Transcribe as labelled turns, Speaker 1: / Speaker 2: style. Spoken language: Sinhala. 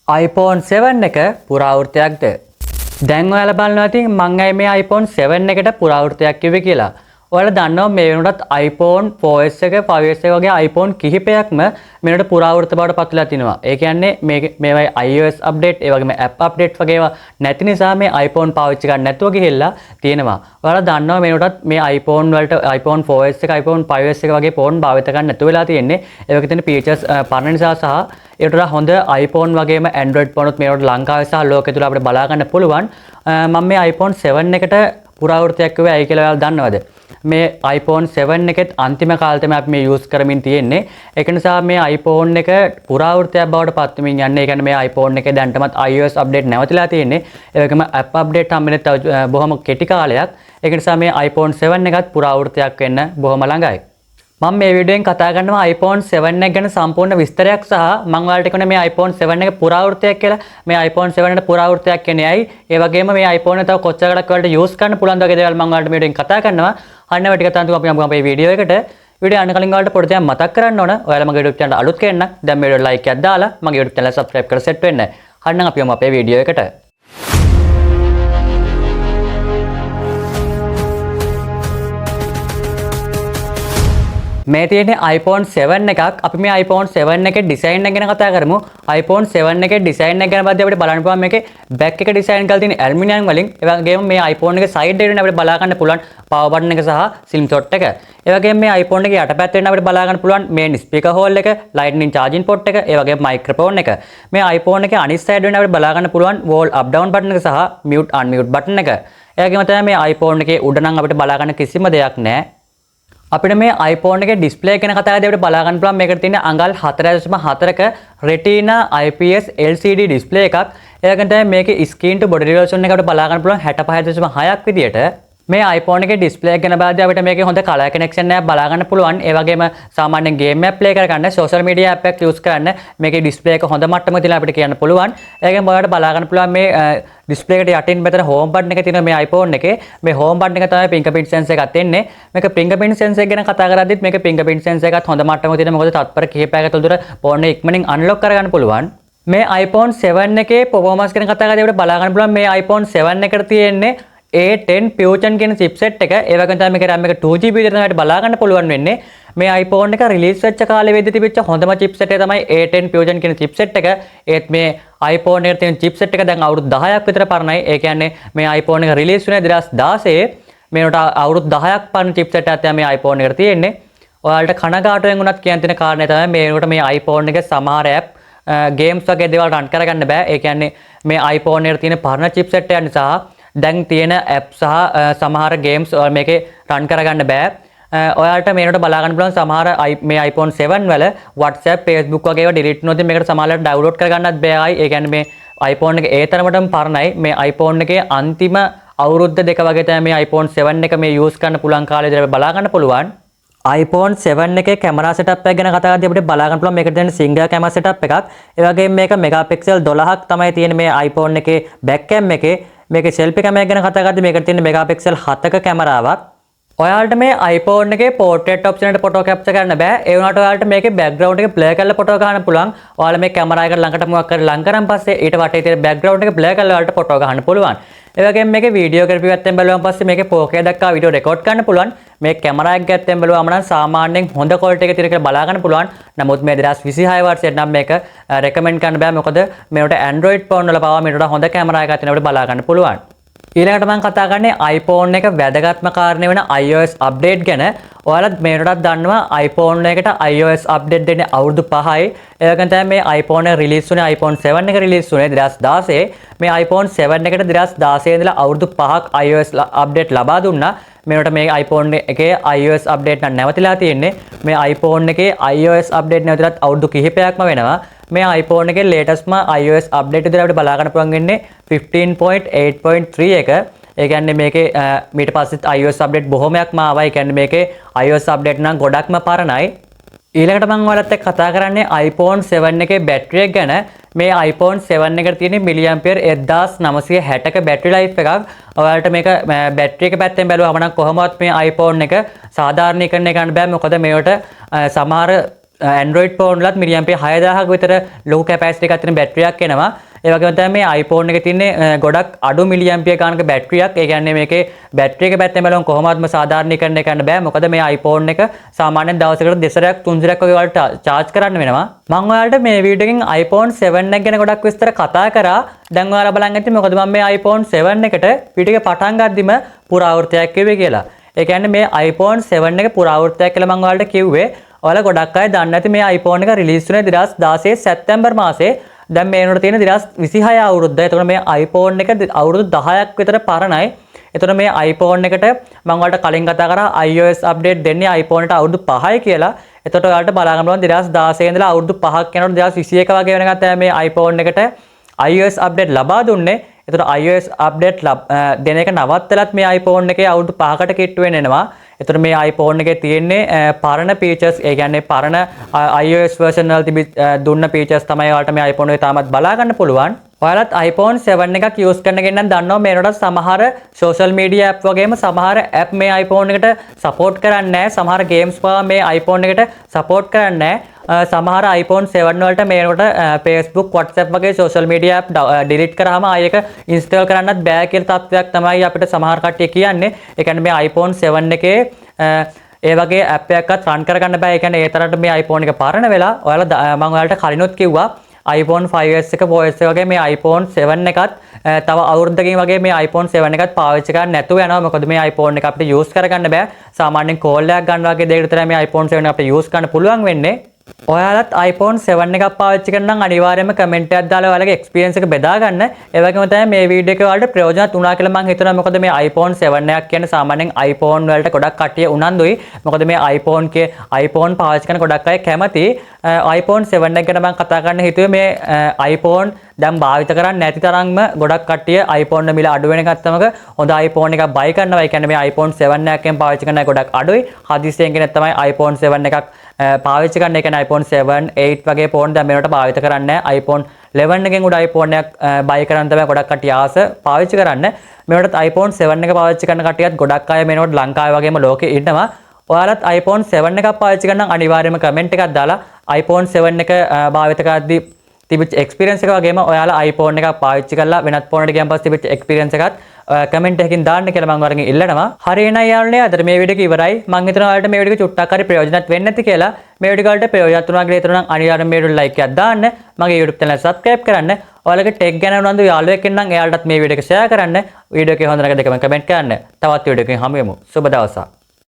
Speaker 1: iPhone 7 එක පුරාවෘත්තයක්ද? දැන් ඔයාලා බලනවා ඉතින් මං අය මේ iPhone 7 එකට පුරාවෘත්තයක් කිව්වේ කියලා. ඔයාලා දන්නවා මේ වෙනකොටත් iPhone 4S එක 5S එක වගේ iPhone කිහිපයක්ම මෙන්නට පුරාවෘත්ත බවට පත් වෙලා තිනවා. ඒ කියන්නේ මේවා iOS update ඒ වගේම app update වගේ ඒවා නැති නිසා මේ iPhone පාවිච්චි කරන්න නැතුව ගිහිල්ලා තියෙනවා. ඔයාලා දන්නවා මේ වෙනකොටත් මේ iPhone වලට iPhone 4S එක ඉPhone 5S එක වගේ ෆෝන් භාවිත කරන්න නැතුව වෙලා තියෙන්නේ. ඒ වගේ තියෙන features පරණ නිසා සහ ඒකට හොඳ iPhone වගේම Android ෆෝනුත් මේවට ලංකාවේ සහ ලෝකෙ තුල අපිට බලා ගන්න පුළුවන්. මම මේ iPhone 7 එකට පුරාවෘත්තයක් කිව්වේ ඇයි කියලා ඔයාලා දන්නවද? මේ iPhone 7 එකෙත් අන්තිම කාලේ තමයි අපි මේ යූස් කරමින් තියෙන්නේ. ඒක නිසා මේ iPhone එක පුරාවෘත්තයක් බවට පත් වෙමින් යන්නේ. ඒ කියන්නේ මේ iPhone එකේ දැන්ටමත් iOS update නැවතිලා තියෙන්නේ. ඒ වගේම app update හම්බෙන්නේ තව බොහොම කෙටි කාලයක්. ඒක නිසා මේ iPhone 7 එකත් පුරාවෘත්තයක් වෙන්න බොහොම ළඟයි. මම මේ වීඩියෝෙන් කතා කරනවා iPhone 7 එක ගැන සම්පූර්ණ විස්තරයක් සහ මම ඔයාලට කියන්නේ මේ iPhone 7 එක පුරාවෘත්තයක් කියලා. මේ iPhone 7 එකට පුරාවෘත්තයක් කියන්නේ ඇයි? ඒ වගේම මේ iPhone එක තව කොච්චරකට ඔයාලට යූස් කරන්න පුළුවන්ද වගේ දේවල් මම ඔයාලට මේ වීඩියෝෙන් කතා කරනවා. අන්න ඔය ටික තමයි අපි අපේ වීඩියෝ එකට. වීඩියෝ යන්න කලින් ඔයාලට පොඩි දෙයක් මතක් කරන්න ඕන. ඔයාලා මගේ YouTube channel අලුත් කෙනෙක් නම් දැන් මේ වීඩියෝ like එකක් දාලා මගේ YouTube channel subscribe කරලා set වෙන්න. අන්න අපි යමු අපේ වීඩියෝ එකට. මේ තියෙන්නේ iPhone 7 එකක්. අපි මේ iPhone 7 එකේ ඩිසයින් එක ගැන කතා කරමු. iPhone 7 එකේ ඩිසයින් එක ගැන බලද්දී අපිට බලන්න පුළුවන් මේකේ බෑක් එක ඩිසයින් කරලා තියෙන ඇලුමිනියම් වලින්. ඒ වගේම මේ iPhone එකේ සයිඩ් එකේ අපිට බලා ගන්න පුළුවන් power button එක සහ SIM slot එක. ඒ වගේම මේ iPhone එකේ යටපැත්තෙන් අපිට බලා ගන්න පුළුවන් main speaker hole එක, lightning charging port එක, ඒ වගේම microphone එක. මේ iPhone එකේ අනිත් side වෙන අපිට බලා ගන්න පුළුවන් wall up down button එක සහ mute unmute button එක. ඒ වගේම තමයි මේ iPhone එකේ උඩ නම් අපිට බලා ගන්න කිසිම දෙයක් නැහැ. අපිට මේ iPhone එකේ ඩිස්ප්ලේ එක ගැන කතා කරද්දී අපිට බලා ගන්න පුළුවන් මේකට තියෙන අඟල් 4.4ක Retina IPS LCD ඩිස්ප්ලේ එකක්. ඒ වගේම තමයි මේකේ screen to body resolution එක අපිට බලා ගන්න පුළුවන් 65.6ක් විදියට. මේ iPhone එකේ ඩිස්ප්ලේ එක ගැන බලද්දී අපිට මේකේ හොඳ color connection එකක් බලා ගන්න පුළුවන්. ඒ වගේම සාමාන්‍යයෙන් game app play කරගන්න, social media app එකක් use කරන්න මේකේ ඩිස්ප්ලේ එක හොඳ මට්ටමක තියලා අපිට කියන්න පුළුවන්. ඒ වගේම ඔයාලට බලා ගන්න පුළුවන් මේ ඩිස්ප්ලේ එකට යටින් මෙතන home button එක තියෙනවා මේ iPhone එකේ. මේ home button එක තමයි fingerprint sensor එකත් එන්නේ. මේක fingerprint sensor එක ගැන කතා කරද්දිත් මේක fingerprint sensor එකත් හොඳ මට්ටමක තියෙනවා. මොකද තත්පර කිහිපයක තුළ phone එක ඉක්මනින් unlock කරගන්න පුළුවන්. මේ iPhone 7 එකේ performance ගැන කතා කරද්දී අපිට බලා ගන්න පුළුවන් මේ iPhone 7 එකට තියෙන්නේ A10 Fusion කියන chipset එක. ඒ වගේම තමයි මේකේ RAM එක 2GB විතර තමයි බලා ගන්න පුළුවන් වෙන්නේ. මේ iPhone එක රිලීස් වෙච්ච කාලේ වෙද්දී තිබිච්ච හොඳම chipset එක තමයි A10 Fusion කියන chipset එක. ඒත් මේ iPhone එකට තියෙන chipset එක දැන් අවුරුදු 10ක් විතර පරණයි. ඒ කියන්නේ මේ iPhone එක රිලීස් වුණේ 2016. මේකට අවුරුදු 10ක් පරණ chipset එකක් තමයි මේ iPhone එකට තියෙන්නේ. ඔයාලට කනගාටුවෙන් වුණත් කියන්න තියෙන කාරණේ තමයි මේකට මේ iPhone එකේ සමහර app games වගේ දේවල් run කරගන්න බෑ. ඒ කියන්නේ මේ iPhone එකට තියෙන පරණ chipset එක නිසා දැන් තියෙන app සහ සමහර games මේකේ run කරගන්න බෑ. ඔයාලට මේකට බලා ගන්න පුළුවන් සමහර මේ iPhone 7 වල WhatsApp, Facebook වගේ ඒවා delete වුණොත් මේකට සමහරවිට download කරගන්නත් බෑයි. ඒ කියන්නේ මේ iPhone එක ඒ තරමටම පරණයි. මේ iPhone එකේ අන්තිම අවුරුද්ද දෙක වගේ තමයි මේ iPhone 7 එක මේ use කරන්න පුළුවන් කාලේ ඉඳලා බලා ගන්න පුළුවන්. iPhone 7 එකේ කැමරා setup එක ගැන කතා කරද්දී අපිට බලා ගන්න පුළුවන් මේකට තියෙන single camera setup එකක්. ඒ වගේම මේක megapixel 12ක් තමයි තියෙන මේ iPhone එකේ back cam එකේ. මේකේ selfie camera ගැන කතා කරද්දී මේකට තියෙන megapixel 7ක කැමරාවක්. ඔයාලට මේ iPhone එකේ portrait option එකට photo capture කරන්න බෑ. ඒ වුණාට ඔයාලට මේකේ background එක blur කරලා photo ගන්න පුළුවන්. ඔයාලා මේ කැමරා එකට ළඟට මොකක් කරලා ලං කරන් පස්සේ ඊට වටේ තියෙන background එක blur කරලා ඔයාලට photo ගන්න පුළුවන්. ඒ වගේම මේකේ video කරපු පැත්තෙන් බලුවම පස්සේ මේකේ 4K දක්වා video record කරන්න පුළුවන්. මේ කැමරා එක ගැත්තෙන් බලුවම නම් සාමාන්‍යයෙන් හොඳ quality එක තියෙන කියලා බලා ගන්න පුළුවන්. නමුත් මේ 2026 වර්ෂයට නම් මේක recommend කරන්න බෑ. මොකද මේකට Android phone වල පවා මේකට හොඳ කැමරා එකක් තියෙන අපිට බලා ගන්න පුළුවන්. ඊළඟට මම කතා කරන්නේ iPhone එක වැදගත්ම කාරණේ වෙන iOS update ගැන. ඔයාලත් මේකටත් දන්නවා iPhone එකට iOS update දෙන්නේ අවුරුදු 5යි. ඒ වගේම තමයි මේ iPhone එක රිලීස් වුණේ iPhone 7 එක රිලීස් වුණේ 2016. මේ iPhone 7 එකට 2016 ඉඳලා අවුරුදු 5ක් iOS update ලබා දුන්නා. මේකට මේ iPhone එකේ iOS update නම් නැවතිලා තියෙන්නේ. මේ iPhone එකේ iOS update නැවතිලත් අවුරුදු කිහිපයක්ම වෙනවා. මේ iPhone එකේ latestම iOS update විතර අපිට බලා ගන්න පුළුවන් වෙන්නේ 15.8.3 එක. ඒ කියන්නේ මේකේ ඊට පස්සෙත් iOS update බොහොමයක්ම ආවා. ඒ කියන්නේ මේකේ iOS update නම් ගොඩක්ම පරණයි. ඊළඟට මම ඔයාලත් එක්ක කතා කරන්නේ iPhone 7 එකේ බැටරි එක ගැන. මේ iPhone 7 එකට තියෙන මිලිඇම්පියර් 1960ක බැටරි ලයිෆ් එකක්. ඔයාලට මේක බැටරි එක පැත්තෙන් බැලුවම නම් කොහොමවත් මේ iPhone එක සාධාරණීකරණය කරන්න බෑ. මොකද මේවට සමහර Android phone වලත් mAh 6000ක විතර low capacity එකක් තියෙන බැටරියක් එනවා. ඒ වගේම තමයි මේ iPhone එකේ තියෙන්නේ ගොඩක් අඩු mAh ගානක බැටරියක්. ඒ කියන්නේ මේකේ බැටරි එක පැත්තෙන් බලන කොහොමත්ම සාධාරණීකරණය කරන්න බෑ. මොකද මේ iPhone එක සාමාන්‍යයෙන් දවසකට දෙසරයක් තුන්සරයක් වගේ වලට charge කරන්න වෙනවා. මම ඔයාලට මේ වීඩියෝ එකෙන් iPhone 7 එක ගැන ගොඩක් විස්තර කතා කරා. දැන් ඔයාලා බලන් ඇති මොකද මම මේ iPhone 7 එකට වීඩියෝ එක පටන් ගද්දිම පුරාවෘත්තයක් කිව්වේ කියලා. ඒ කියන්නේ මේ iPhone 7 එක පුරාවෘත්තයක් කියලා මම ඔයාලට කිව්වේ. ඔයාලා ගොඩක් අය දන්නේ නැති මේ iPhone එක රිලීස් වුණේ 2016 සැප්තැම්බර් මාසේ. දැන් මේ වෙනකොට තියෙන 2026 අවුරුද්ද. එතකොට මේ iPhone එක අවුරුදු 10ක් විතර පරණයි. එතකොට මේ iPhone එකට මම ඔයාලට කලින් කතා කරා iOS update දෙන්නේ iPhone එකට අවුරුදු 5යි කියලා. එතකොට ඔයාලට බලා ගන්න පුළුවන් 2016 ඉඳලා අවුරුදු 5ක් යනකොට 2021 වගේ වෙනකන් තමයි මේ iPhone එකට iOS update ලබා දුන්නේ. එතකොට iOS update දෙන එක නවත්තලත් මේ iPhone එකේ අවුරුදු 5කට කිට්ටු වෙන්න එනවා. එතකොට මේ iPhone එකේ තියෙන්නේ පරණ features ඒ කියන්නේ පරණ iOS version වල දුන්න features තමයි ඔයාලට මේ iPhone එකේ තාමත් බලා ගන්න පුළුවන්. ඔයාලත් iPhone 7 එකක් use කරන කෙනෙක් නම් දන්නවා මේනට සමහර social media app වගේම සමහර app මේ iPhone එකට support කරන්නේ නැහැ. සමහර games පවා මේ iPhone එකට support කරන්නේ නැහැ. සමහර iPhone 7 වලට මේනට Facebook WhatsApp වගේ social media app delete කරාම ආයෙක install කරන්නත් බෑ කියලා තත්ත්වයක් තමයි අපිට සමහර කට්ටිය කියන්නේ. ඒ කියන්නේ මේ iPhone 7 එකේ ඒ වගේ app එකක්වත් run කරගන්න බෑ. ඒ කියන්නේ ඒ තරමට මේ iPhone එක පරණ වෙලා. ඔයාලා මම ඔයාලට කලිනුත් කිව්වා iPhone 5s එක 4s එක වගේ මේ iPhone 7 එකත් තව අවුරුද්දකින් වගේ මේ iPhone 7 එකත් පාවිච්චි කරන්න නැතුව යනවා. මොකද මේ iPhone එක අපිට use කරගන්න බෑ. සාමාන්‍යයෙන් call එකක් ගන්න වගේ දෙයකට විතරයි මේ iPhone 7 එක අපිට use කරන්න පුළුවන් වෙන්නේ. ඔයාලත් iPhone 7 එකක් පාවිච්චි කරන නම් අනිවාර්යයෙන්ම කමෙන්ට් එකක් දාලා ඔයාලගේ එක්ස්පීරියන්ස් එක බෙදා ගන්න. ඒ වගේම තමයි මේ වීඩියෝ එක ඔයාලට ප්‍රයෝජනවත් වුණා කියලා මම හිතනවා. මොකද මේ iPhone 7 එකක් කියන්නේ සාමාන්‍යයෙන් iPhone වලට ගොඩක් කට්ටිය උනන්දුයි. මොකද මේ iPhone පාවිච්චි කරන ගොඩක් අය කැමති. iPhone 7 එක ගැන මම කතා කරන්න හිතුවේ මේ iPhone දැන් භාවිත කරන්නේ නැති තරම්ම ගොඩක් කට්ටිය iPhone මිල අඩු වෙන එකත් තමක හොඳ iPhone එකක් buy කරනවා. ඒ කියන්නේ මේ iPhone 7 එකෙන් පාවිච්චි කරන අය ගොඩක් අඩුයි. හදිස්සියෙන් කෙනෙක් තමයි iPhone 7 එකක් පාවිච්චි කරන්නේ. ඒ කියන්නේ iPhone 7, 8 වගේ ෆෝන් දැන් මේවට පාවිච්චි කරන්නේ නැහැ. iPhone 11 එකෙන් උඩ iPhone එකක් buy කරන් තමයි ගොඩක් කට්ටිය ආස පාවිච්චි කරන්නේ. මේවට iPhone 7 එක පාවිච්චි කරන කට්ටියත් ගොඩක් අය මේනකොට ලංකාවේ වගේම ලෝකෙ ඉන්නවා. ඔයාලත් iPhone 7 එකක් පාවිච්චි කරන නම් අනිවාර්යයෙන්ම කමෙන්ට් එකක් දාලා iPhone 7 එක භාවිත කරද්දී තිබිච්ච එක්ස්පීරියන්ස් එක වගේම ඔයාලා iPhone එකක් පාවිච්චි කරලා වෙනත් ෆෝන් එකකට ගියන් පස්සේ තිබිච්ච එක්ස්පීරියන්ස් එකත් කමෙන්ට් එකකින් දාන්න කියලා මම වරකින් ඉල්ලනවා. හරි එහෙනම් යාළුවනේ අද මේ වීඩියෝ එක ඉවරයි. මම හිතනවා ඔයාලට මේ වීඩියෝ එක චුට්ටක් හරි ප්‍රයෝජනවත් වෙන්න ඇති කියලා. මේ වීඩියෝ වලට ප්‍රයෝජනවත් වුණා කියලා හිතනවා නම් අනිවාර්යයෙන් මේ වීඩියෝ ලයික් එකක් දාන්න. මගේ YouTube channel එක subscribe කරන්න. ඔයාලගේ ටෙක් ගැන උනන්දු යාළුවෙක් ඉන්නම් එයාලටත් මේ වීඩියෝ එක share කරන්න. වීඩියෝ එකේ හොඳ නරක දෙකම කමෙන්ට් කරන්න. තවත් වීඩියෝ එකකින් හමු වෙමු. සුබ දවසක්.